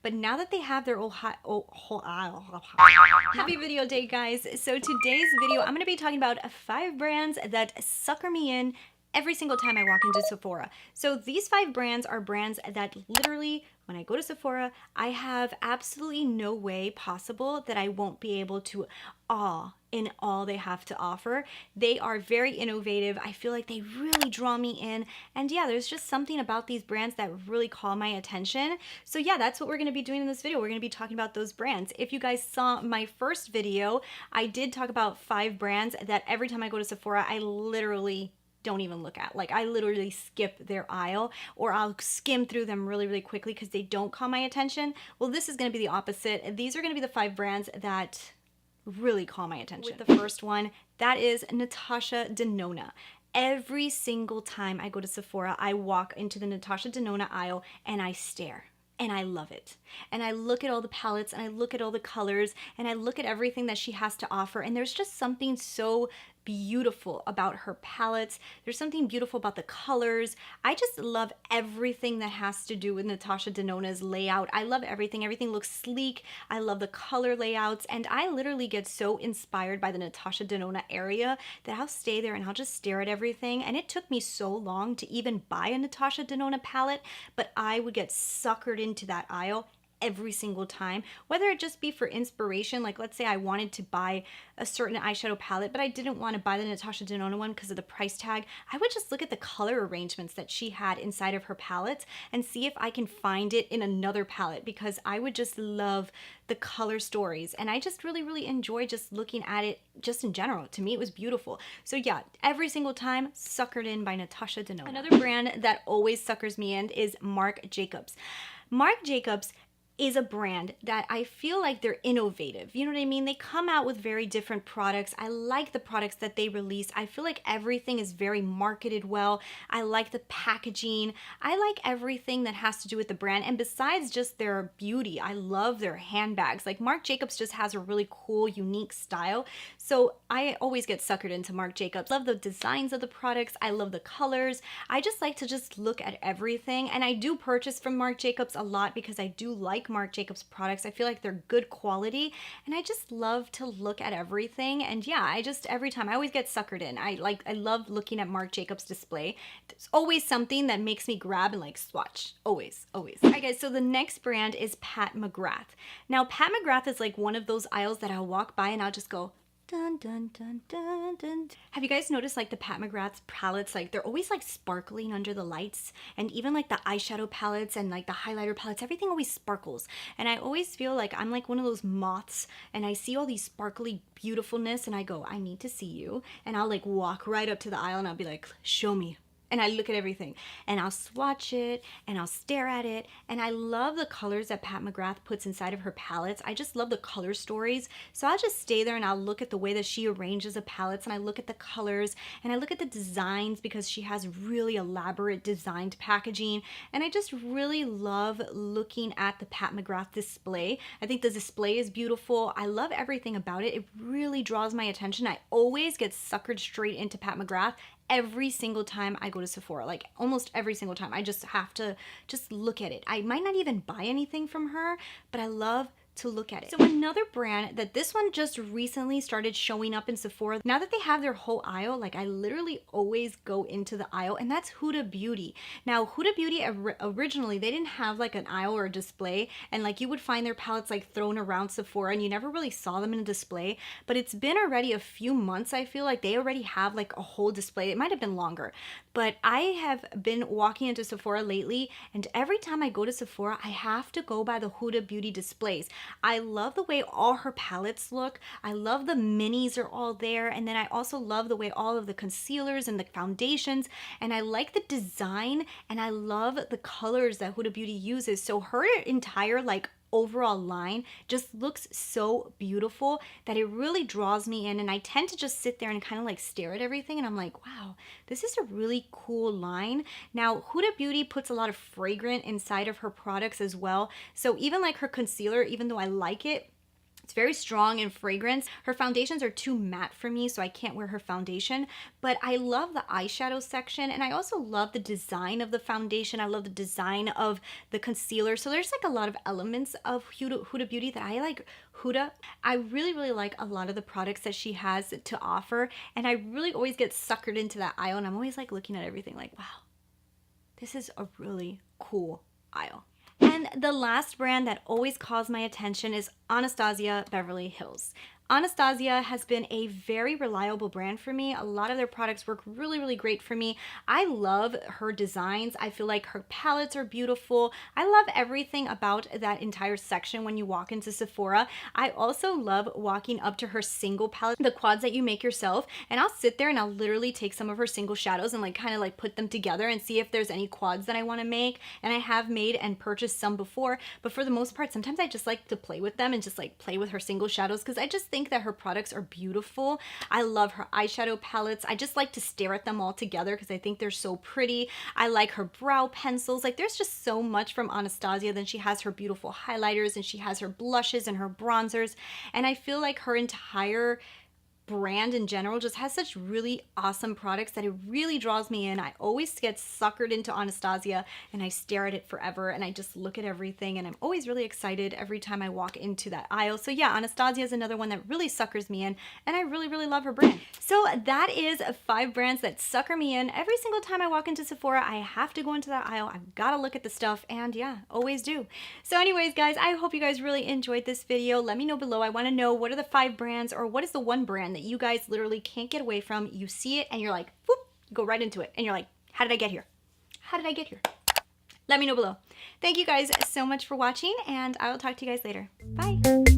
but now that they have their whole aisle, happy video day, guys. So today's video, I'm going to be talking about 5 brands that sucker me in every single time I walk into Sephora. So these 5 brands are brands that literally, when I go to Sephora, I have absolutely no way possible that I won't be able to awe in all they have to offer. They are very innovative. I feel like they really draw me in. And yeah, there's just something about these brands that really call my attention. So yeah, that's what we're going to be doing in this video. We're going to be talking about those brands. If you guys saw my first video, I did talk about 5 brands that every time I go to Sephora, I literally don't even look at. Like, I literally skip their aisle, or I'll skim through them really, really quickly because they don't call my attention. Well, this is going to be the opposite. These are going to be the 5 brands that really call my attention. With the first one, that is Natasha de Nonna. Every single time I go to Sephora, I walk into the Natasha de Nonna aisle and I stare. And I love it. And I look at all the palettes and I look at all the colors and I look at everything that she has to offer. And there's just something so beautiful about her palettes. There's something beautiful about the colors. I just love everything that has to do with Natasha de Nonna's layout. I love everything. Everything looks sleek. I love the color layouts. And I literally get so inspired by the Natasha de Nonna area that I'll stay there and I'll just stare at everything. And it took me so long to even buy a Natasha de Nonna palette, but I would get suckered into that aisle every single time, whether it just be for inspiration. Like, let's say I wanted to buy a certain eyeshadow palette, but I didn't want to buy the Natasha de Nonna one because of the price tag. I would just look at the color arrangements that she had inside of her palettes and see if I can find it in another palette, because I would just love the color stories. And I just really, really enjoy just looking at it just in general. To me, it was beautiful. So yeah, every single time, suckered in by Natasha de Nonna. Another brand that always suckers me in is Marc Jacobs. Marc Jacobs is a brand that I feel like they're innovative. You know what I mean? They come out with very different products. I like the products that they release. I feel like everything is very marketed well. I like the packaging. I like everything that has to do with the brand. And besides just their beauty, I love their handbags. Like, Marc Jacobs just has a really cool, unique style. So I always get suckered into Marc Jacobs. Love the designs of the products. I love the colors. I just like to just look at everything. And I do purchase from Marc Jacobs a lot because I do like Marc Jacobs products. I feel like they're good quality and I just love to look at everything. And yeah, I just, every time, I always get suckered in. I love looking at Marc Jacobs display. There's always something that makes me grab and like swatch. Always. All right, guys, so the next brand is Pat McGrath. Now, Pat McGrath is like one of those aisles that I'll walk by and I'll just go, dun, dun, dun, dun, dun. Have you guys noticed like the Pat McGrath's palettes, like they're always like sparkling under the lights, and even like the eyeshadow palettes and like the highlighter palettes, everything always sparkles. And I always feel like I'm like one of those moths and I see all these sparkly beautifulness and I go, I need to see you. And I'll like walk right up to the aisle and I'll be like, show me. And I look at everything and I'll swatch it and I'll stare at it. And I love the colors that Pat McGrath puts inside of her palettes. I just love the color stories. So I'll just stay there and I'll look at the way that she arranges the palettes, and I look at the colors and I look at the designs because she has really elaborate designed packaging. And I just really love looking at the Pat McGrath display. I think the display is beautiful. I love everything about it. It really draws my attention. I always get suckered straight into Pat McGrath every single time I go to Sephora. Like, almost every single time. I just have to just look at it. I might not even buy anything from her, but I love to look at it. So another brand that this one just recently started showing up in Sephora, now that they have their whole aisle, like I literally always go into the aisle, and that's Huda Beauty. Now, Huda Beauty originally, they didn't have like an aisle or a display, and like you would find their palettes like thrown around Sephora and you never really saw them in a display, but it's been already a few months. I feel like they already have like a whole display. It might have been longer, but I have been walking into Sephora lately, and every time I go to Sephora, I have to go by the Huda Beauty displays. I love the way all her palettes look. I love the minis are all there. And then I also love the way all of the concealers and the foundations, and I like the design, and I love the colors that Huda Beauty uses. So her entire like overall line just looks so beautiful that it really draws me in, and I tend to just sit there and kind of like stare at everything, and I'm like, wow, this is a really cool line. Now, Huda Beauty puts a lot of fragrance inside of her products as well, so even like her concealer, even though I like it, It's very strong in fragrance. Her foundations are too matte for me, so I can't wear her foundation, but I love the eyeshadow section, and I also love the design of the foundation. I love the design of the concealer. So there's like a lot of elements of Huda Beauty that I like. I really like a lot of the products that she has to offer, and I really always get suckered into that aisle, and I'm always like looking at everything like, wow, this is a really cool aisle. And the last brand that always calls my attention is Anastasia Beverly Hills. Anastasia has been a very reliable brand for me. A lot of their products work really great for me. I love her designs. I feel like her palettes are beautiful. I love everything about that entire section when you walk into Sephora. I also love walking up to her single palette, the quads that you make yourself, and I'll sit there and I'll literally take some of her single shadows and like kind of like put them together and see if there's any quads that I want to make. And I have made and purchased some before, but for the most part, sometimes I just like to play with them and just like play with her single shadows because I just think that her products are beautiful. I love her eyeshadow palettes. I just like to stare at them all together because I think they're so pretty. I like her brow pencils. Like there's just so much from Anastasia. Then she has her beautiful highlighters and she has her blushes and her bronzers. And I feel like her entire brand in general just has such really awesome products that it really draws me in. I always get suckered into Anastasia and I stare at it forever and I just look at everything, and I'm always really excited every time I walk into that aisle. So yeah, Anastasia is another one that really suckers me in, and I really love her brand. So that is 5 brands that sucker me in. Every single time I walk into Sephora, I have to go into that aisle. I've got to look at the stuff, and yeah, always do. So anyways, guys, I hope you guys really enjoyed this video. Let me know below. I want to know, what are the 5 brands, or what is the one brand that you guys literally can't get away from? You see it and you're like, whoop, you go right into it and you're like, how did I get here? How did I get here? Let me know below. Thank you guys so much for watching, and I will talk to you guys later. Bye.